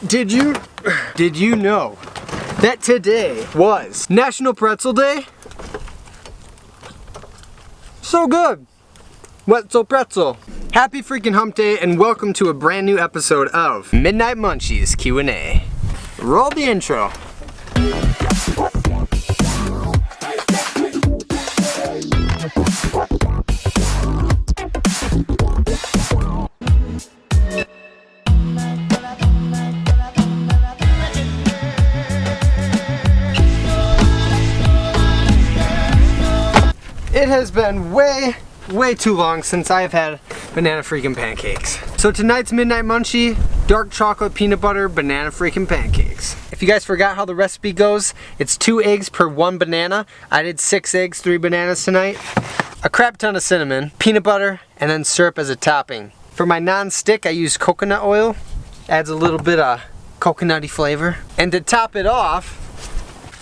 Did you know that today was National Pretzel Day? So good. Wetzel Pretzel. Happy freaking hump day and welcome to a brand new episode of Midnight Munchies Q&A. Roll the intro. It has been way too long since I've had banana freaking pancakes. So tonight's Midnight Munchie, dark chocolate peanut butter banana freaking pancakes. If you guys forgot how the recipe goes, it's 2 eggs per 1 banana. I did 6 eggs, 3 bananas tonight. A crap ton of cinnamon, peanut butter, and then syrup as a topping. For my non-stick, I use coconut oil. Adds a little bit of coconutty flavor. And to top it off,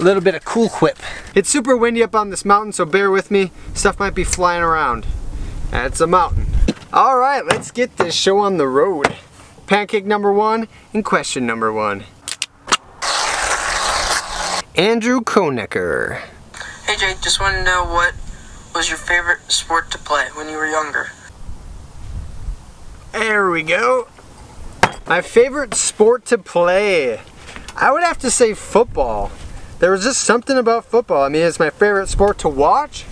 a little bit of Cool Whip. It's super windy up on this mountain, so bear with me. Stuff might be flying around. It's a mountain. All right, let's get this show on the road. Pancake number 1 and question number 1. Andrew Konecker. Hey Jake, just wanted to know what was your favorite sport to play when you were younger? There we go. My favorite sport to play. I would have to say football. There was just something about football. I mean, it's my favorite sport to watch.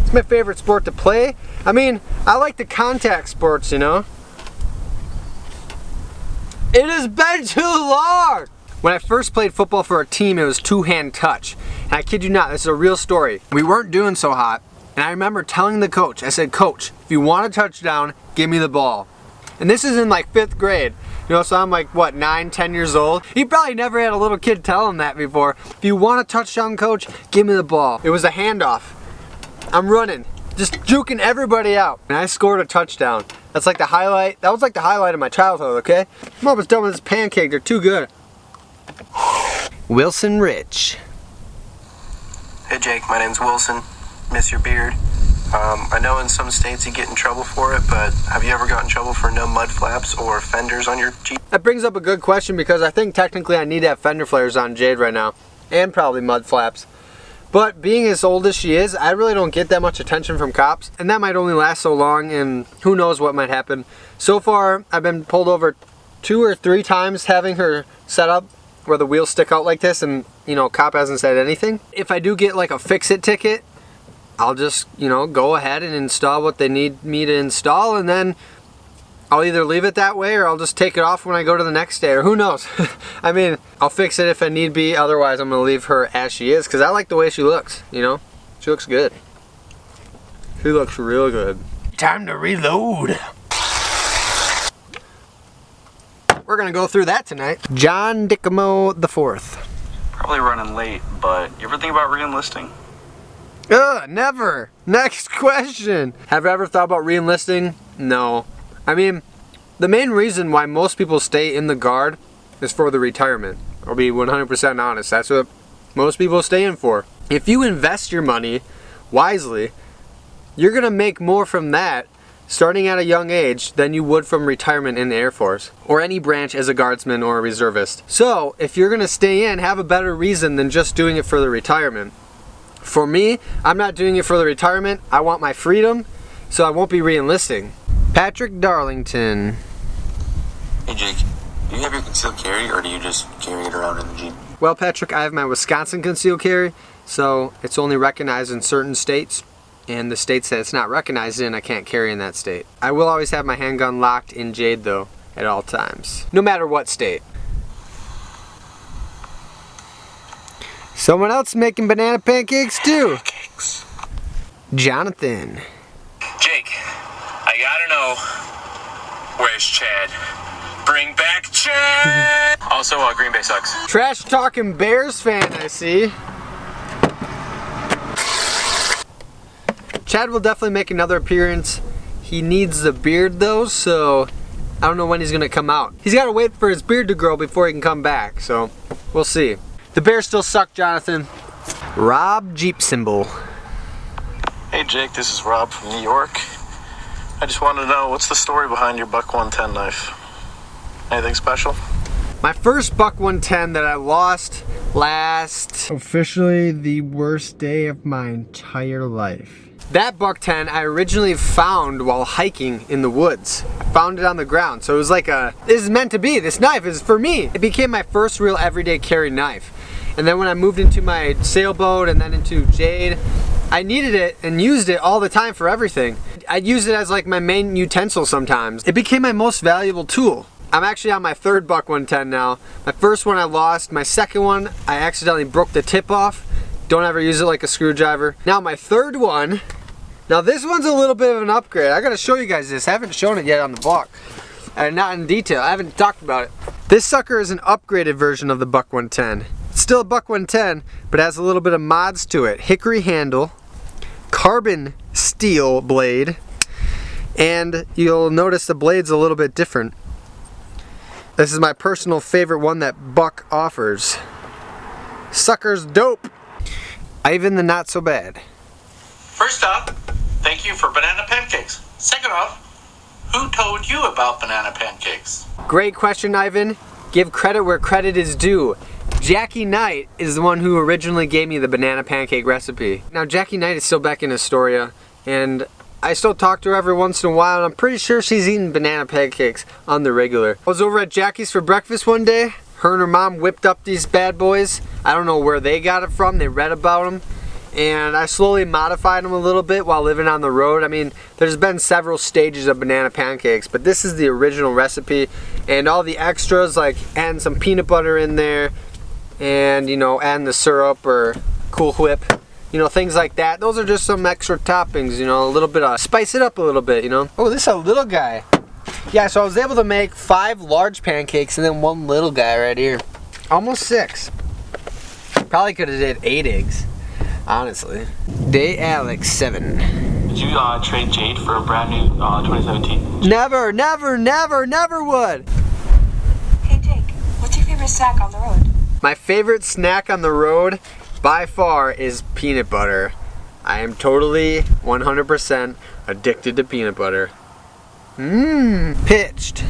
It's my favorite sport to play. I mean, I like the contact sports, you know. It has been too long! When I first played football for a team, it was 2-hand touch. And I kid you not, this is a real story. We weren't doing so hot, and I remember telling the coach, I said, "Coach, if you want a touchdown, give me the ball." And this is in like 5th grade. You know, so I'm like, what, 9, 10 years old? He probably never had a little kid tell him that before. If you want a touchdown, coach, give me the ball. It was a handoff. I'm running, just juking everybody out. And I scored a touchdown. That's like the highlight. That was like the highlight of my childhood, okay? I'm almost done with this pancake. They're too good. Wilson Rich. Hey Jake, my name's Wilson. Miss your beard. I know in some states you get in trouble for it, but have you ever gotten in trouble for no mud flaps or fenders on your Jeep? That brings up a good question because I think technically I need to have fender flares on Jade right now. And probably mud flaps. But being as old as she is, I really don't get that much attention from cops. And that might only last so long and who knows what might happen. So far, I've been pulled over 2 or 3 times having her set up where the wheels stick out like this and, you know, cop hasn't said anything. If I do get like a fix-it ticket, I'll just, you know, go ahead and install what they need me to install, and then I'll either leave it that way or I'll just take it off when I go to the next day, or who knows. I mean, I'll fix it if I need be, otherwise I'm going to leave her as she is, because I like the way she looks, you know? She looks good. She looks real good. Time to reload. We're going to go through that tonight. John Dickamo IV. Probably running late, but you ever think about re-enlisting? Never. Next question. Have you ever thought about re-enlisting? No. I mean, the main reason why most people stay in the Guard is for the retirement. I'll be 100% honest. That's what most people stay in for. If you invest your money wisely, you're going to make more from that starting at a young age than you would from retirement in the Air Force or any branch as a guardsman or a reservist. So, if you're going to stay in, have a better reason than just doing it for the retirement. For me, I'm not doing it for the retirement. I want my freedom, so I won't be re-enlisting. Patrick Darlington. Hey Jake, do you have your concealed carry or do you just carry it around in the Jeep? Well, Patrick, I have my Wisconsin concealed carry, so it's only recognized in certain states, and the states that it's not recognized in, I can't carry in that state. I will always have my handgun locked in Jade, though, at all times, no matter what state. Someone else making banana pancakes too. Pancakes. Jonathan. Jake, I gotta know, where's Chad? Bring back Chad! Also, Green Bay sucks. Trash talking Bears fan, I see. Chad will definitely make another appearance. He needs the beard though, so I don't know when he's gonna come out. He's gotta wait for his beard to grow before he can come back, so we'll see. The Bears still suck, Jonathan. Rob Jeep Symbol. Hey Jake, this is Rob from New York. I just wanted to know, what's the story behind your buck 110 knife? Anything special? My first buck 110 that I lost last, officially the worst day of my entire life. That buck 10 I originally found while hiking in the woods. I found it on the ground, so it was like this is meant to be. This knife is for me. It became my first real everyday carry knife. And then when I moved into my sailboat and then into Jade, I needed it and used it all the time for everything. I'd use it as like my main utensil sometimes. It became my most valuable tool. I'm actually on my third buck 110 now. My first one I lost. My second one, I accidentally broke the tip off. Don't ever use it like a screwdriver. Now my third one, now this one's a little bit of an upgrade. I gotta show you guys this. I haven't shown it yet on the vlog. And not in detail. I haven't talked about it. This sucker is an upgraded version of the buck 110. It's still a buck 110, but has a little bit of mods to it. Hickory handle, carbon steel blade, and you'll notice the blade's a little bit different. This is my personal favorite one that Buck offers. Sucker's dope. Ivan the not so bad. First off, thank you for banana pancakes. Second off, who told you about banana pancakes? Great question, Ivan. Give credit where credit is due. Jackie Knight is the one who originally gave me the banana pancake recipe. Now Jackie Knight is still back in Astoria, and I still talk to her every once in a while, and I'm pretty sure she's eating banana pancakes on the regular. I was over at Jackie's for breakfast one day. Her and her mom whipped up these bad boys. I don't know where they got it from. They read about them. And I slowly modified them a little bit while living on the road. I mean, there's been several stages of banana pancakes, but this is the original recipe. And all the extras, like adding some peanut butter in there, and, you know, adding the syrup or Cool Whip. You know, things like that. Those are just some extra toppings, you know, a little bit of, spice it up a little bit, you know. Oh, this is a little guy. Yeah, so I was able to make 5 large pancakes and then 1 little guy right here. Almost 6. Probably could have did 8 eggs, honestly. Dyalla-lets 7. Did you trade Jade for a brand new 2017? Never, never, never, never would. Hey Jake, what's your favorite snack on the road? My favorite snack on the road by far is peanut butter. I am totally 100% addicted to peanut butter. Pitched.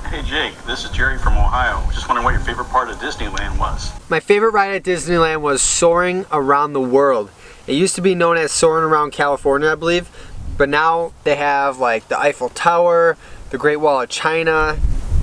Hey Jake, this is Jerry from Ohio. Just wondering what your favorite part of Disneyland was. My favorite ride at Disneyland was soaring around the world. It used to be known as soaring around California, I believe, but now they have like the Eiffel Tower, the Great Wall of China,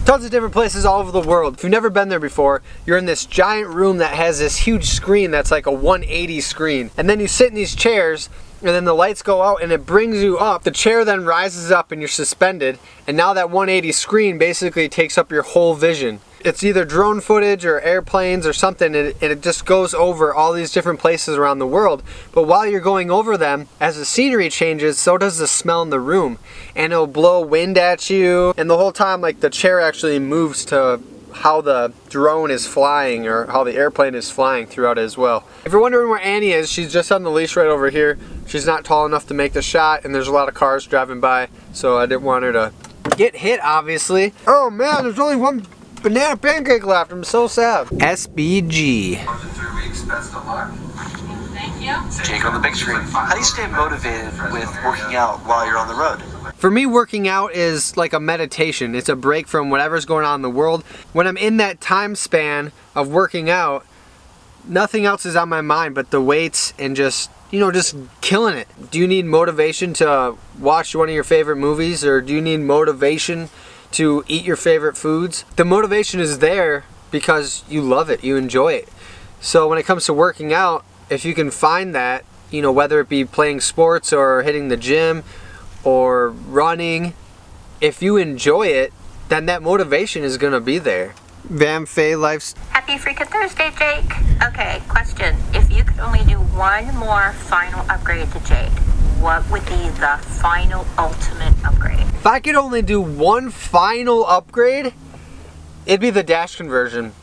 tons of different places all over the world. If you've never been there before, you're in this giant room that has this huge screen that's like a 180 screen. And then you sit in these chairs, and then the lights go out and it brings you up. The chair then rises up and you're suspended. And now that 180 screen basically takes up your whole vision. It's either drone footage or airplanes or something, and it just goes over all these different places around the world. But while you're going over them, as the scenery changes, so does the smell in the room. And it'll blow wind at you, and the whole time like the chair actually moves to how the drone is flying or how the airplane is flying throughout it as well. If you're wondering where Annie is, she's just on the leash right over here. She's not tall enough to make the shot, and there's a lot of cars driving by, so I didn't want her to get hit, obviously. Oh man, there's only 1 banana pancake left. I'm so sad. SBG. 3 weeks, best of luck. Thank you. Jake on the big screen. How do you stay motivated with working out while you're on the road? For me, working out is like a meditation. It's a break from whatever's going on in the world. When I'm in that time span of working out, nothing else is on my mind but the weights and just, you know, just killing it. Do you need motivation to watch one of your favorite movies, or do you need motivation to eat your favorite foods? The motivation is there because you love it, you enjoy it. So when it comes to working out, if you can find that, you know, whether it be playing sports or hitting the gym or running, if you enjoy it, then that motivation is gonna be there. Van Fay Life's. Happy Freakin' Thursday, Jake. Okay, question. If you could only do one more final upgrade to Jade, what would be the final ultimate upgrade? If I could only do one final upgrade, it'd be the dash conversion.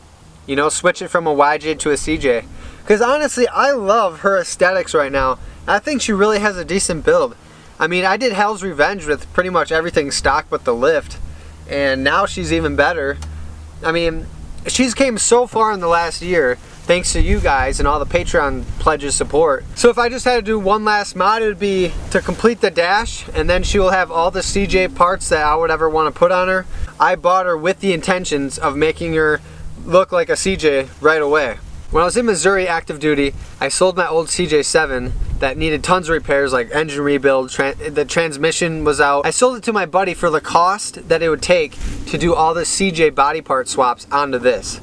You know, switch it from a YJ to a CJ. Because honestly, I love her aesthetics right now. I think she really has a decent build. I mean, I did Hell's Revenge with pretty much everything stock but the lift, and now she's even better. I mean, she's came so far in the last year thanks to you guys and all the Patreon pledges support. So if I just had to do one last mod, it would be to complete the dash, and then she will have all the CJ parts that I would ever want to put on her. I bought her with the intentions of making her look like a CJ right away. When I was in Missouri active duty, I sold my old CJ7 that needed tons of repairs, like engine rebuild, the transmission was out. I sold it to my buddy for the cost that it would take to do all the CJ body part swaps onto this.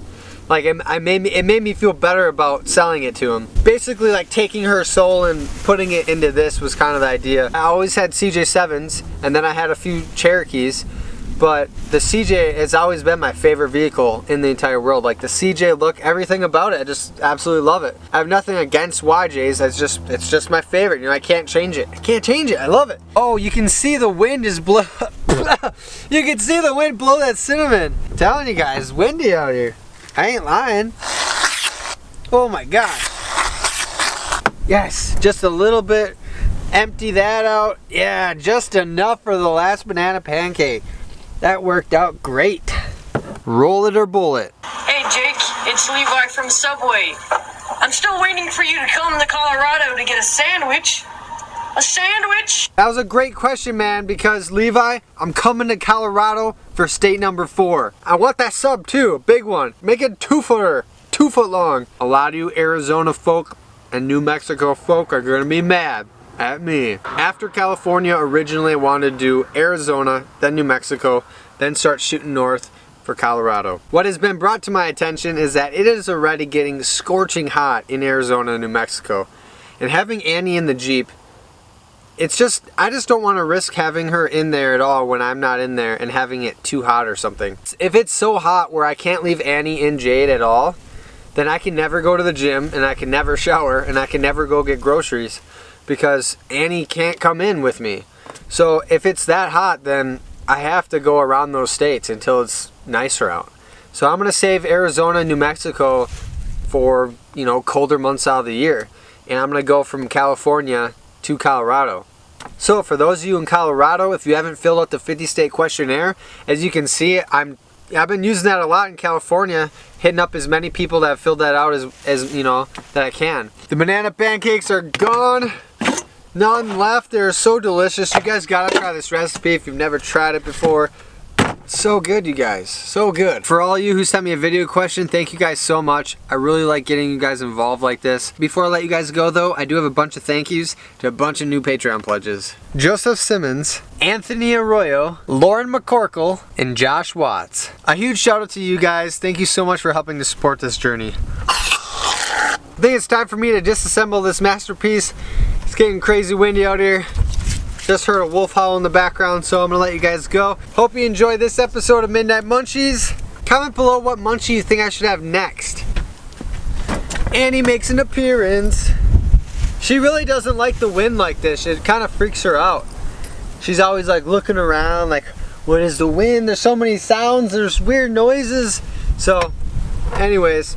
Like it made me feel better about selling it to him. Basically, like taking her soul and putting it into this was kind of the idea. I always had CJ7s, and then I had a few Cherokees, but the CJ has always been my favorite vehicle in the entire world. Like the CJ look, everything about it, I just absolutely love it. I have nothing against YJs, it's just my favorite. You know, I can't change it. I can't change it, I love it. Oh, you can see the wind is blow. You can see the wind blow that cinnamon. I'm telling you guys, it's windy out here. I ain't lying. Oh my God. Yes, just a little bit. Empty that out. Yeah, just enough for the last banana pancake. That worked out great. Roll it or bull it. Hey Jake, it's Levi from Subway. I'm still waiting for you to come to Colorado to get a sandwich. A sandwich? That was a great question, man, because Levi, I'm coming to Colorado for state number 4. I want that sub too, a big one. Make it 2-footer, 2 foot long. A lot of you Arizona folk and New Mexico folk are gonna be mad at me. After California, originally I wanted to do Arizona, then New Mexico, then start shooting north for Colorado. What has been brought to my attention is that it is already getting scorching hot in Arizona and New Mexico. And having Annie in the Jeep, I just don't want to risk having her in there at all when I'm not in there and having it too hot or something. If it's so hot where I can't leave Annie in Jade at all, then I can never go to the gym and I can never shower and I can never go get groceries because Annie can't come in with me. So if it's that hot, then I have to go around those states until it's nicer out. So I'm going to save Arizona and New Mexico for, you know, colder months out of the year. And I'm going to go from California to Colorado. So for those of you in Colorado, if you haven't filled out the 50-state questionnaire, as you can see, I've been using that a lot in California, hitting up as many people that have filled that out as you know, that I can. The banana pancakes are gone. None left. They're so delicious. You guys gotta try this recipe if you've never tried it before. So good, you guys, so good. For all you who sent me a video question, thank you guys so much. I really like getting you guys involved like this. Before I let you guys go though, I do have a bunch of thank yous to a bunch of new Patreon pledges. Joseph Simmons, Anthony Arroyo, Lauren McCorkle, and Josh Watts. A huge shout out to you guys. Thank you so much for helping to support this journey. I think it's time for me to disassemble this masterpiece. It's getting crazy windy out here. Just heard a wolf howl in the background, so I'm gonna let you guys go. Hope you enjoyed this episode of Midnight Munchies. Comment below what munchie you think I should have next. Annie makes an appearance. She really doesn't like the wind like this. It kind of freaks her out. She's always like looking around like, what is the wind? There's so many sounds, there's weird noises. So, anyways.